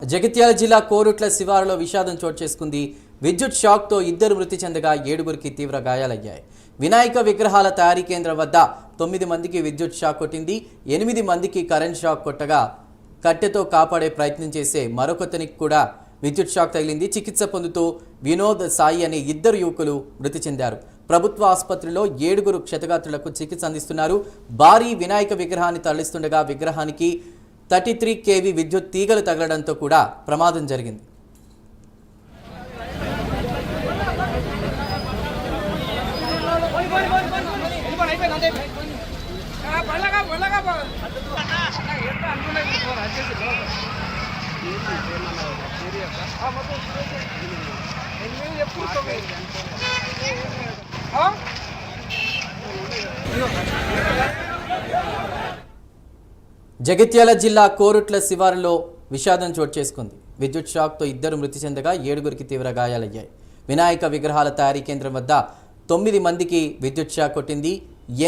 జగిత్యాల జిల్లా కోరుట్ల శివారులో విషాదం చోటు చేసుకుంది. విద్యుత్ షాక్తో ఇద్దరు మృతి చెందగా 7గురికి తీవ్ర గాయాలయ్యాయి. వినాయక విగ్రహాల తయారీ కేంద్రం వద్ద 9 మందికి విద్యుత్ షాక్ కొట్టింది. 8 మందికి కరెంట్ షాక్ కొట్టగా కట్టెతో కాపాడే ప్రయత్నం చేసే మరొకతనికి కూడా విద్యుత్ షాక్ తగిలింది. చికిత్స పొందుతూ వినోద్, సాయి అనే ఇద్దరు యువకులు మృతి చెందారు. ప్రభుత్వ ఆసుపత్రిలో 7గురు క్షతగాత్రులకు చికిత్స అందిస్తున్నారు. భారీ వినాయక విగ్రహాన్ని తరలిస్తుండగా విగ్రహానికి 33 kV విద్యుత్ తీగలు తగలడంతో కూడా ప్రమాదం జరిగింది. జగిత్యాల జిల్లా కోరుట్ల శివారులో విషాదం చోటు చేసుకుంది. విద్యుత్ షాక్తో ఇద్దరు మృతి చెందగా 7గురికి తీవ్ర గాయాలయ్యాయి. వినాయక విగ్రహాల తయారీ కేంద్రం వద్ద 9 మందికి విద్యుత్ షాక్ కొట్టింది.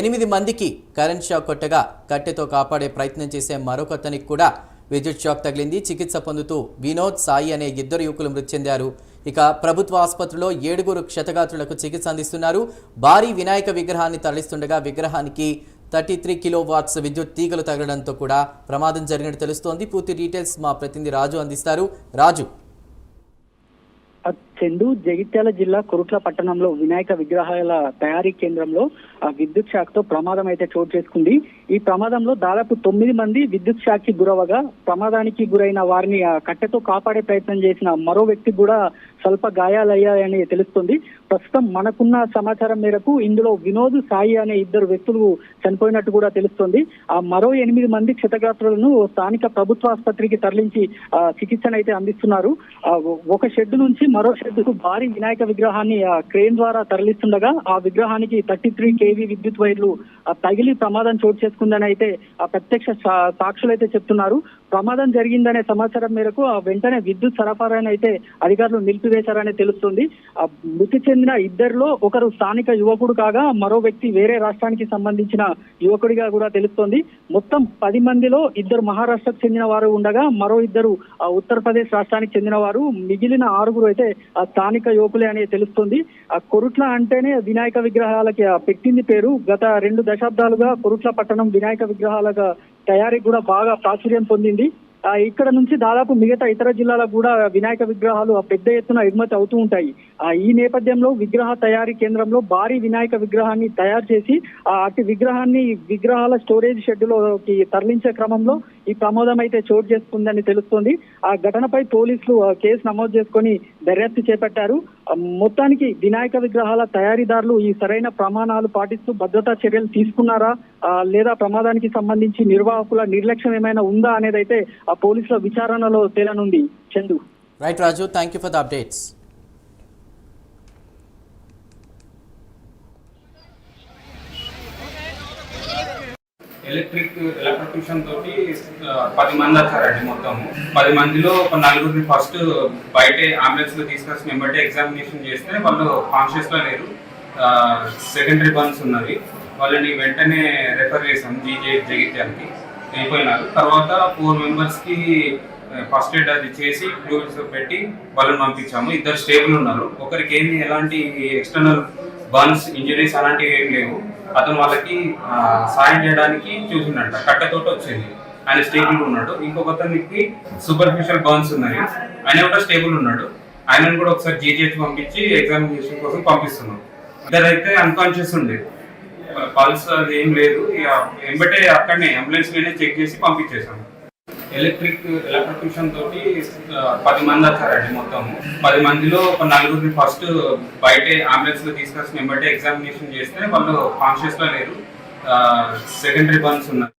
8 మందికి కరెంట్ షాక్ కొట్టగా కట్టెతో కాపాడే ప్రయత్నం చేసే మరొకతనికి కూడా విద్యుత్ షాక్ తగిలింది. చికిత్స పొందుతూ వినోద్, సాయి అనే ఇద్దరు యువకులు మృతి చెందారు. ఇక ప్రభుత్వ ఆసుపత్రిలో 7గురు క్షతగాత్రులకు చికిత్స అందిస్తున్నారు. భారీ వినాయక విగ్రహాన్ని తరలిస్తుండగా విగ్రహానికి 33 kW విద్యుత్ తీగలు తగలడంతో కూడా ప్రమాదం జరిగినట్టు తెలుస్తోంది. పూర్తి డీటెయిల్స్ మా ప్రతినిధి రాజు అందిస్తారు. రాజు. చందు, జగిత్యాల జిల్లా కొరుట్ల పట్టణంలో వినాయక విగ్రహాల తయారీ కేంద్రంలో విద్యుత్ షాక్ తో ప్రమాదం అయితే చోటు చేసుకుంది. ఈ ప్రమాదంలో దాదాపు 9 మంది విద్యుత్ షాక్ కి గురవగా ప్రమాదానికి గురైన వారిని కట్టెతో కాపాడే ప్రయత్నం చేసిన మరో వ్యక్తికి కూడా స్వల్ప గాయాలయ్యాయని తెలుస్తుంది. ప్రస్తుతం మనకున్న సమాచారం మేరకు ఇందులో వినోద్, సాయి అనే ఇద్దరు వ్యక్తులు చనిపోయినట్టు కూడా తెలుస్తుంది. ఆ మరో 8 మంది క్షతగాత్రులను స్థానిక ప్రభుత్వ ఆసుపత్రికి తరలించి చికిత్సనైతే అందిస్తున్నారు. ఒక షెడ్ నుంచి మరో షెడ్కు భారీ వినాయక విగ్రహాన్ని క్రేన్ ద్వారా తరలిస్తుండగా ఆ విగ్రహానికి 33 kV విద్యుత్ వైర్లు తగిలి ప్రమాదం చోటు చేసుకుందని అయితే ప్రత్యక్ష సాక్షులు అయితే చెప్తున్నారు. ప్రమాదం జరిగిందనే సమాచారం మేరకు వెంటనే విద్యుత్ సరఫరాను అయితే అధికారులు నిలిపివేశారని తెలుస్తుంది. మృతి చెందిన ఇద్దరిలో ఒకరు స్థానిక యువకుడు కాగా మరో వ్యక్తి వేరే రాష్ట్రానికి సంబంధించిన యువకుడిగా కూడా తెలుస్తోంది. మొత్తం 10 మందిలో 2 మహారాష్ట్రకు చెందిన వారు ఉండగా మరో 2 ఉత్తరప్రదేశ్ రాష్ట్రానికి చెందిన వారు. మిగిలిన 6గురు అయితే స్థానిక యువకులే అని తెలుస్తుంది. కొరుట్ల అంటేనే వినాయక విగ్రహాలకి పెట్టింది పేరు. గత 2 దశాబ్దాలుగా కొరుట్ల పట్టణం వినాయక విగ్రహాల తయారీ కూడా బాగా ప్రాచుర్యం పొందింది. ఇక్కడ నుంచి దాదాపు మిగతా ఇతర జిల్లాలకు కూడా వినాయక విగ్రహాలు పెద్ద ఎత్తున ఎగుమతి అవుతూ ఉంటాయి. ఈ నేపథ్యంలో విగ్రహ తయారీ కేంద్రంలో భారీ వినాయక విగ్రహాన్ని తయారు చేసి అటు విగ్రహాన్ని విగ్రహాల స్టోరేజ్ షెడ్డులోకి తరలించే క్రమంలో ఈ ప్రమాదం అయితే చోటు చేసుకుందని తెలుస్తోంది. ఆ ఘటనపై పోలీసులు కేసు నమోదు చేసుకొని దర్యాప్తు చేపట్టారు. మొత్తానికి వినాయక విగ్రహాల తయారీదారులు ఈ సరైన ప్రమాణాలు పాటిస్తూ భద్రతా చర్యలు తీసుకున్నారా లేదా ప్రమాదానికి సంబంధించి నిర్వాహకుల నిర్లక్ష్యం ఏమైనా ఉందా అనేది అయితే ఆ పోలీసుల విచారణలో తేలనుంది. Chandu. Right Raju, thank you for the updates. Electrocution తోటి 10 మంది వచ్చారండి. మొత్తం 10 మందిలో ఒక 4గురిని ఫస్ట్ బయటే అంబులెన్స్ లో తీసుకొచ్చి వెంబడే ఎగ్జామినేషన్ చేస్తే వాళ్ళు కాన్షియస్ లో లేరు. సెకండరీ బర్న్స్ ఉన్నది. వాళ్ళని వెంటనే రెఫర్ చేసాం జగిత్యాలకి. అయిపోయినారు. తర్వాత 4 మెంబర్స్కి ఫస్ట్ ఎయిడ్ అది చేసి ఫ్లూయిడ్స్ పెట్టి వాళ్ళని పంపించాము. 2 స్టేబుల్ ఉన్నారు. ఒకరికి ఎలాంటి ఎక్స్టర్నల్ బర్న్స్, ఇంజరీస్ అలాంటివి ఏం లేవు. అతను వాళ్ళకి సాయం చేయడానికి చూసిండంట. కట్టెతోటి వచ్చింది. ఆయన స్టేబుల్ ఉన్నాడు. ఇంకొక అతనికి సూపర్ఫిషియల్ బర్న్స్ ఉన్నాయి. ఆయన కూడా స్టేబుల్ ఉన్నాడు. ఆయనను కూడా ఒకసారి జీజీహెచ్ పంపించి ఎగ్జామినేషన్ కోసం పంపిస్తున్నాం. ఇద్దరైతే అన్కాన్షియస్ ఉండే, పల్స్ అది ఏం లేదు. వెంబటే అక్కడనే అంబులెన్స్ లోనే చెక్ చేసి పంపించేసాము. ఎలక్ట్రిక్యూషన్ తోటి 10 మంది వచ్చారండి. మొత్తం 10 మందిలో ఒక 4గురిని ఫస్ట్ బయటే అంబులెన్స్ లో తీసుకొచ్చి వెంబడే ఎగ్జామినేషన్ చేస్తే వాళ్ళు కాన్షియస్ లో లేరు. సెకండరీ బర్న్స్ ఉన్నాయి.